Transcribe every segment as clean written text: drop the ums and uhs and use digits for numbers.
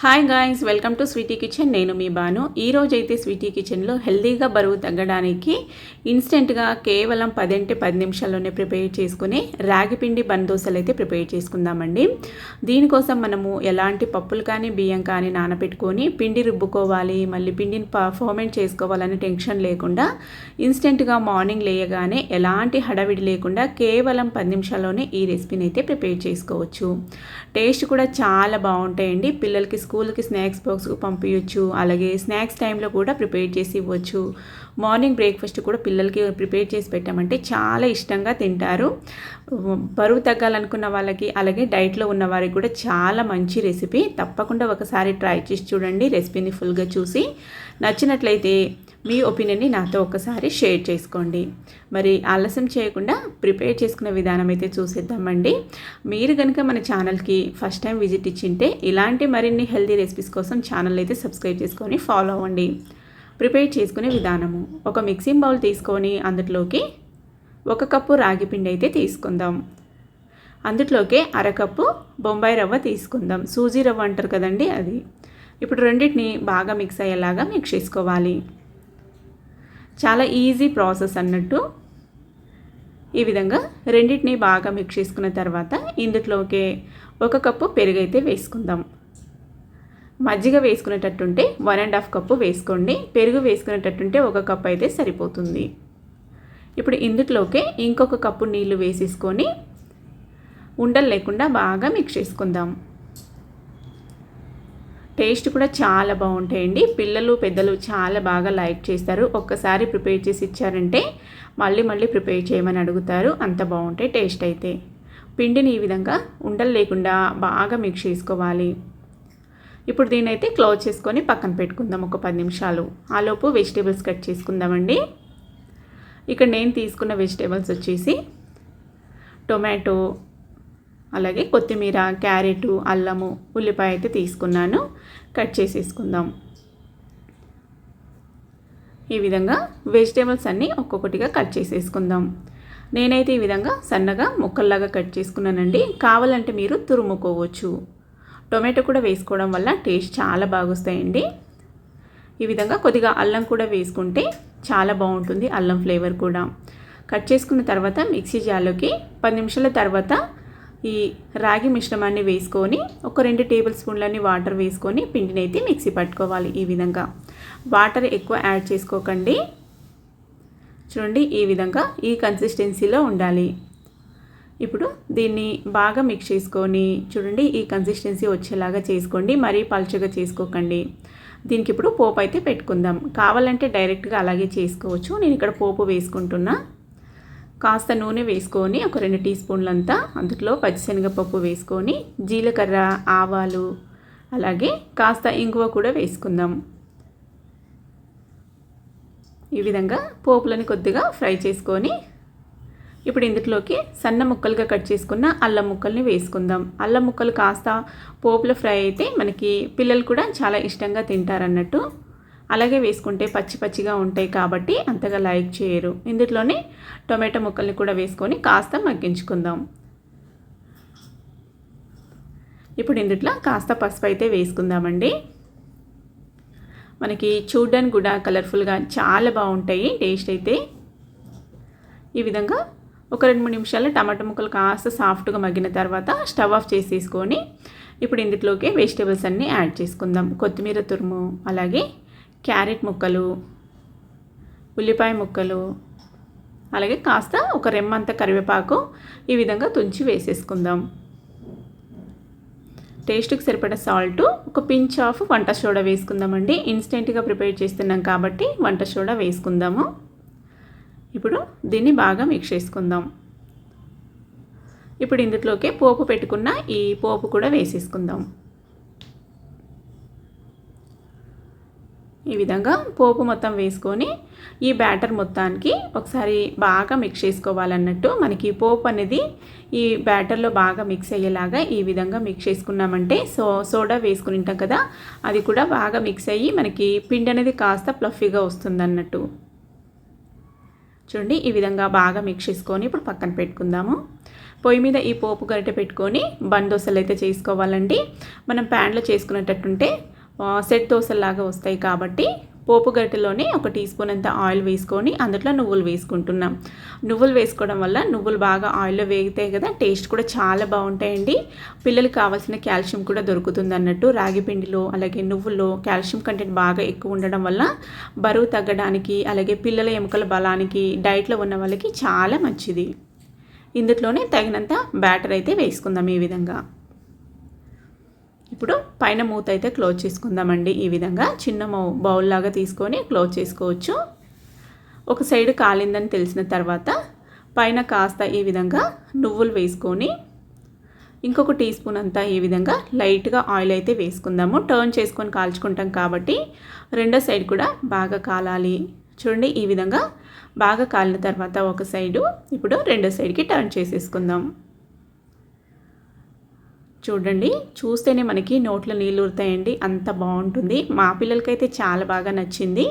Hi guys, welcome to Sweety kitchen. నేను మీ బాను. ఈరోజైతే Sweety కిచెన్లో హెల్తీగా బరువు తగ్గడానికి ఇన్స్టెంట్గా కేవలం 10 నిమిషాల్లోనే ప్రిపేర్ చేసుకుని రాగి పిండి బన్ దోశలు అయితే ప్రిపేర్ చేసుకుందామండి. దీనికోసం మనము ఎలాంటి పప్పులు కానీ బియ్యం కానీ నానబెట్టుకొని పిండి రుబ్బుకోవాలి, మళ్ళీ పిండిని ఫర్మెంట్ చేసుకోవాలని టెన్షన్ లేకుండా ఇన్స్టెంట్గా మార్నింగ్ లేయగానే ఎలాంటి హడావిడి లేకుండా కేవలం 10 నిమిషాల్లోనే ఈ రెసిపీని అయితే ప్రిపేర్ చేసుకోవచ్చు. టేస్ట్ కూడా చాలా బాగుంటాయండి. పిల్లలకి స్కూల్కి స్నాక్స్ బాక్స్కు పంపించవచ్చు, అలాగే స్నాక్స్ టైంలో కూడా ప్రిపేర్ చేసి ఇవ్వచ్చు. మార్నింగ్ బ్రేక్ఫాస్ట్ కూడా పిల్లలకి ప్రిపేర్ చేసి పెట్టామంటే చాలా ఇష్టంగా తింటారు. బరువు తగ్గాలనుకున్న వాళ్ళకి, అలాగే డైట్లో ఉన్న వారికి కూడా చాలా మంచి రెసిపీ. తప్పకుండా ఒకసారి ట్రై చేసి చూడండి. రెసిపీని ఫుల్గా చూసి నచ్చినట్లయితే మీ ఒపీనియన్ని నాతో ఒకసారి షేర్ చేసుకోండి. మరి ఆలస్యం చేయకుండా ప్రిపేర్ చేసుకునే విధానం అయితే చూసేద్దామండి. మీరు కనుక మన ఛానల్కి ఫస్ట్ టైం విజిట్ ఇచ్చింటే ఇలాంటి మరిన్ని హెల్తీ రెసిపీస్ కోసం ఛానల్ అయితే సబ్స్క్రైబ్ చేసుకొని ఫాలో అవ్వండి. ప్రిపేర్ చేసుకునే విధానము: ఒక మిక్సింగ్ బౌల్ తీసుకొని అందులోకి 1 కప్పు రాగి పిండి అయితే తీసుకుందాం. అందులోకి అరకప్పు బొంబాయి రవ్వ తీసుకుందాం. సూజీ రవ్వ అంటారు కదండి, అది. ఇప్పుడు రెండింటిని బాగా మిక్స్ అయ్యేలాగా మిక్స్ చేసుకోవాలి. చాలా ఈజీ ప్రాసెస్ అన్నట్టు. ఈ విధంగా రెండింటిని బాగా మిక్స్ చేసుకున్న తర్వాత ఇందులోకి 1 కప్పు పెరుగు అయితే వేసుకుందాం. మజ్జిగ వేసుకునేటట్టుంటే 1.5 కప్పు వేసుకోండి. పెరుగు వేసుకునేటట్టుంటే 1 కప్పు అయితే సరిపోతుంది. ఇప్పుడు ఇందులోకి ఇంకొక కప్పు నీళ్లు వేసేసుకొని ఉండలు లేకుండా బాగా మిక్స్ చేసుకుందాం. టేస్ట్ కూడా చాలా బాగుంటాయండి. పిల్లలు పెద్దలు చాలా బాగా లైక్ చేస్తారు. ఒక్కసారి ప్రిపేర్ చేసి ఇచ్చారంటే మళ్ళీ ప్రిపేర్ చేయమని అడుగుతారు. అంత బాగుంటాయి టేస్ట్ అయితే. పిండిని ఈ విధంగా ఉండలు లేకుండా బాగా మిక్స్ చేసుకోవాలి. ఇప్పుడు దీన్ని అయితే క్లోజ్ చేసుకొని పక్కన పెట్టుకుందాం ఒక 10 నిమిషాలు. ఆలోపు వెజిటేబుల్స్ కట్ చేసుకుందామండి. ఇక్కడ నేను తీసుకున్న వెజిటేబుల్స్ వచ్చేసి టొమాటో, అలాగే కొత్తిమీర, క్యారెట్, అల్లము, ఉల్లిపాయ అయితే తీసుకున్నాను. కట్ చేసేసుకుందాం. ఈ విధంగా వెజిటేబుల్స్ అన్నీ ఒక్కొక్కటిగా కట్ చేసేసుకుందాం. నేనైతే ఈ విధంగా సన్నగా ముక్కల్లాగా కట్ చేసుకున్నానండి. కావాలంటే మీరు తురుముకోవచ్చు. టొమాటో కూడా వేసుకోవడం వల్ల టేస్ట్ చాలా బాగొస్తాయండి. ఈ విధంగా కొద్దిగా అల్లం కూడా వేసుకుంటే చాలా బాగుంటుంది, అల్లం ఫ్లేవర్ కూడా. కట్ చేసుకున్న తర్వాత మిక్సీ జార్లోకి 10 నిమిషాల తర్వాత ఈ రాగి మిశ్రమాన్ని వేసుకొని ఒక 2 టేబుల్ స్పూన్లని వాటర్ వేసుకొని పిండిని అయితే మిక్సీ పట్టుకోవాలి. ఈ విధంగా వాటర్ ఎక్కువ యాడ్ చేసుకోకండి. చూడండి, ఈ విధంగా ఈ కన్సిస్టెన్సీలో ఉండాలి. ఇప్పుడు దీన్ని బాగా మిక్స్ చేసుకొని చూడండి, ఈ కన్సిస్టెన్సీ వచ్చేలాగా చేసుకోండి. మరీ పల్చగా చేసుకోకండి. దీనికి ఇప్పుడు పోపు అయితే పెట్టుకుందాం. కావాలంటే డైరెక్ట్గా అలాగే చేసుకోవచ్చు. నేను ఇక్కడ పోపు వేసుకుంటున్నా. కాస్త నూనె వేసుకొని ఒక 2 టీ స్పూన్లంతా అందులో పచ్చిశనగపప్పు వేసుకొని జీలకర్ర, ఆవాలు, అలాగే కాస్త ఇంగువ కూడా వేసుకుందాం. ఈ విధంగా పోపులని కొద్దిగా ఫ్రై చేసుకొని ఇప్పుడు ఇందులోకి సన్న ముక్కలుగా కట్ చేసుకున్న అల్లం ముక్కల్ని వేసుకుందాం. అల్లం ముక్కలు కాస్త పోపులో ఫ్రై అయితే మనకి పిల్లలు కూడా చాలా ఇష్టంగా తింటారన్నట్టు. అలాగే వేసుకుంటే పచ్చిగా ఉంటాయి కాబట్టి అంతగా లైక్ చేయరు. ఇందులోనే టొమాటో ముక్కల్ని కూడా వేసుకొని కాస్త మగ్గించుకుందాం. ఇప్పుడు ఇందులో కాస్త పసుపు అయితే వేసుకుందామండి. మనకి చూడడానికి కూడా కలర్ఫుల్గా చాలా బాగుంటాయి టేస్ట్ అయితే. ఈ విధంగా ఒక 2-3 నిమిషాలు టమాటో ముక్కలు కాస్త సాఫ్ట్గా మగ్గిన తర్వాత స్టవ్ ఆఫ్ చేసేసుకొని ఇప్పుడు ఇందులోకి వెజిటేబుల్స్ అన్నీ యాడ్ చేసుకుందాం. కొత్తిమీర తురుము, అలాగే క్యారెట్ ముక్కలు, ఉల్లిపాయ ముక్కలు, అలాగే కాస్త ఒక రెమ్మంత కరివేపాకు ఈ విధంగా తుంచి వేసేసుకుందాం. టేస్ట్కి సరిపడా సాల్ట్, ఒక పించ్ ఆఫ్ వంట సోడా వేసుకుందామండి. ఇన్స్టెంట్గా ప్రిపేర్ చేస్తున్నాం కాబట్టి వంట సోడా వేసుకుందాము. ఇప్పుడు దీన్ని బాగా మిక్స్ చేసుకుందాం. ఇప్పుడు ఇందులోకి పోపు పెట్టుకున్న ఈ పోపు కూడా వేసేసుకుందాం. ఈ విధంగా పోపు మొత్తం వేసుకొని ఈ బ్యాటర్ మొత్తానికి ఒకసారి బాగా మిక్స్ చేసుకోవాలన్నట్టు. మనకి పోపు అనేది ఈ బ్యాటర్లో బాగా మిక్స్ అయ్యేలాగా ఈ విధంగా మిక్స్ చేసుకున్నామంటే సోడా వేసుకుని ఉంటాం కదా, అది కూడా బాగా మిక్స్ అయ్యి మనకి పిండి అనేది కాస్త ఫ్లఫీగా వస్తుంది అన్నట్టు. చూడండి, ఈ విధంగా బాగా మిక్స్ చేసుకొని ఇప్పుడు పక్కన పెట్టుకుందాము. పొయ్యి మీద ఈ పోపు గరిటె పెట్టుకొని బన్ దోశలు అయితే చేసుకోవాలండి. మనం ప్యాన్లో చేసుకునేటట్టుంటే సెట్ దోశలాగా వస్తాయి కాబట్టి పోపు గరిటెలోనే 1 టీ స్పూన్ అంత ఆయిల్ వేసుకొని అందులో నువ్వులు వేసుకుంటున్నాం. నువ్వులు వేసుకోవడం వల్ల నువ్వులు బాగా ఆయిల్లో వేగితాయి కదా, టేస్ట్ కూడా చాలా బాగుంటాయండి. పిల్లలకి కావాల్సిన కాల్షియం కూడా దొరుకుతుంది అన్నట్టు. రాగి పిండిలో అలాగే నువ్వుల్లో కాల్షియం కంటెంట్ బాగా ఎక్కువ ఉండడం వల్ల బరువు తగ్గడానికి అలాగే పిల్లల ఎముకల బలానికి డైట్లో ఉన్న వాళ్ళకి చాలా మంచిది. ఇందులోనే తగినంత బ్యాటర్ అయితే వేసుకుందాం. ఈ విధంగా ఇప్పుడు పైన మూత అయితే క్లోజ్ చేసుకుందామండి. ఈ విధంగా చిన్న బౌల్ లాగా తీసుకొని క్లోజ్ చేసుకోవచ్చు. ఒక సైడ్ కాలిందని తెలిసిన తర్వాత పైన కాస్త ఈ విధంగా నువ్వులు వేసుకొని ఇంకొక టీ స్పూన్ అంతా ఈ విధంగా లైట్గా ఆయిల్ అయితే వేసుకుందాము. టర్న్ చేసుకొని కాల్చుకుంటాం కాబట్టి రెండో సైడ్ కూడా బాగా కాలాలి. చూడండి, ఈ విధంగా బాగా కాలిన తర్వాత ఒక సైడు, ఇప్పుడు రెండో సైడ్కి టర్న్ చేసేసుకుందాం. చూడండి, చూస్తేనే మనకి నోట్లో నీళ్ళు ఊరుతాయండి, అంత బాగుంటుంది. మా పిల్లలకైతే చాలా బాగా నచ్చింది.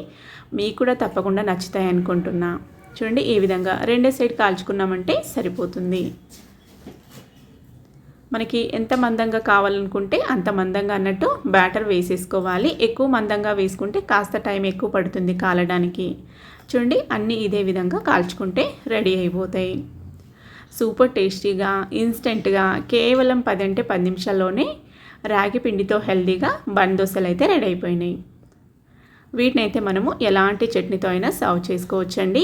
మీకు కూడా తప్పకుండా నచ్చుతాయి అనుకుంటున్నా. చూడండి, ఈ విధంగా రెండో సైడ్ కాల్చుకున్నామంటే సరిపోతుంది. మనకి ఎంత మందంగా కావాలనుకుంటే అంత మందంగా అన్నట్టు బ్యాటర్ వేసేసుకోవాలి. ఎక్కువ మందంగా వేసుకుంటే కాస్త టైం ఎక్కువ పడుతుంది కాలడానికి. చూడండి, అన్నీ ఇదే విధంగా కాల్చుకుంటే రెడీ అయిపోతాయి. సూపర్ టేస్టీగా ఇన్స్టెంట్గా కేవలం 10 నిమిషాల్లోనే రాగి పిండితో హెల్తీగా బన్ దోశలు అయితే రెడీ అయిపోయినాయి. వీటినైతే మనము ఎలాంటి చట్నీతో అయినా సర్వ్ చేసుకోవచ్చండి,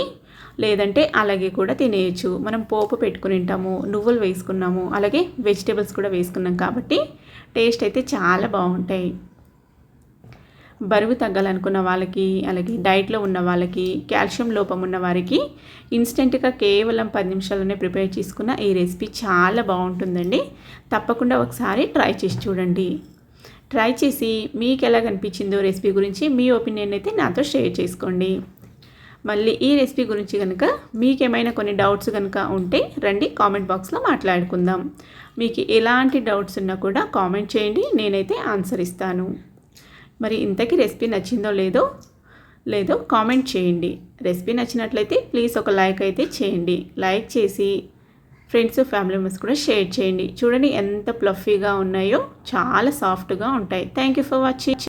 లేదంటే అలాగే కూడా తినేయచ్చు. మనం పోపు పెట్టుకుని ఉంటాము, నువ్వులు వేసుకున్నాము, అలాగే వెజిటేబుల్స్ కూడా వేసుకున్నాం కాబట్టి టేస్ట్ అయితే చాలా బాగుంటాయి. బరువు తగ్గాలనుకున్న వాళ్ళకి అలాగే డైట్లో ఉన్న వాళ్ళకి కాల్షియం లోపం ఉన్న వారికి ఇన్స్టెంట్గా కేవలం 10 నిమిషాల్లోనే ప్రిపేర్ చేసుకున్న ఈ రెసిపీ చాలా బాగుంటుందండి. తప్పకుండా ఒకసారి ట్రై చేసి చూడండి. ట్రై చేసి మీకు ఎలా కనిపించిందో రెసిపీ గురించి మీ ఒపీనియన్ అయితే నాతో షేర్ చేసుకోండి. మళ్ళీ ఈ రెసిపీ గురించి కనుక మీకేమైనా కొన్ని డౌట్స్ కనుక ఉంటే రండి కామెంట్ బాక్స్లో మాట్లాడుకుందాం. మీకు ఎలాంటి డౌట్స్ ఉన్నా కూడా కామెంట్ చేయండి, నేనైతే ఆన్సర్ ఇస్తాను. మరి ఇంతకీ రెసిపీ నచ్చిందో లేదో కామెంట్ చేయండి. రెసిపీ నచ్చినట్లయితే ప్లీజ్ ఒక లైక్ అయితే చేయండి. లైక్ చేసి ఫ్రెండ్స్ ఫ్యామిలీ మెంబర్స్ కూడా షేర్ చేయండి. చూడండి ఎంత ప్లఫీగా ఉన్నాయో, చాలా సాఫ్ట్గా ఉంటాయి. Thank you for watching.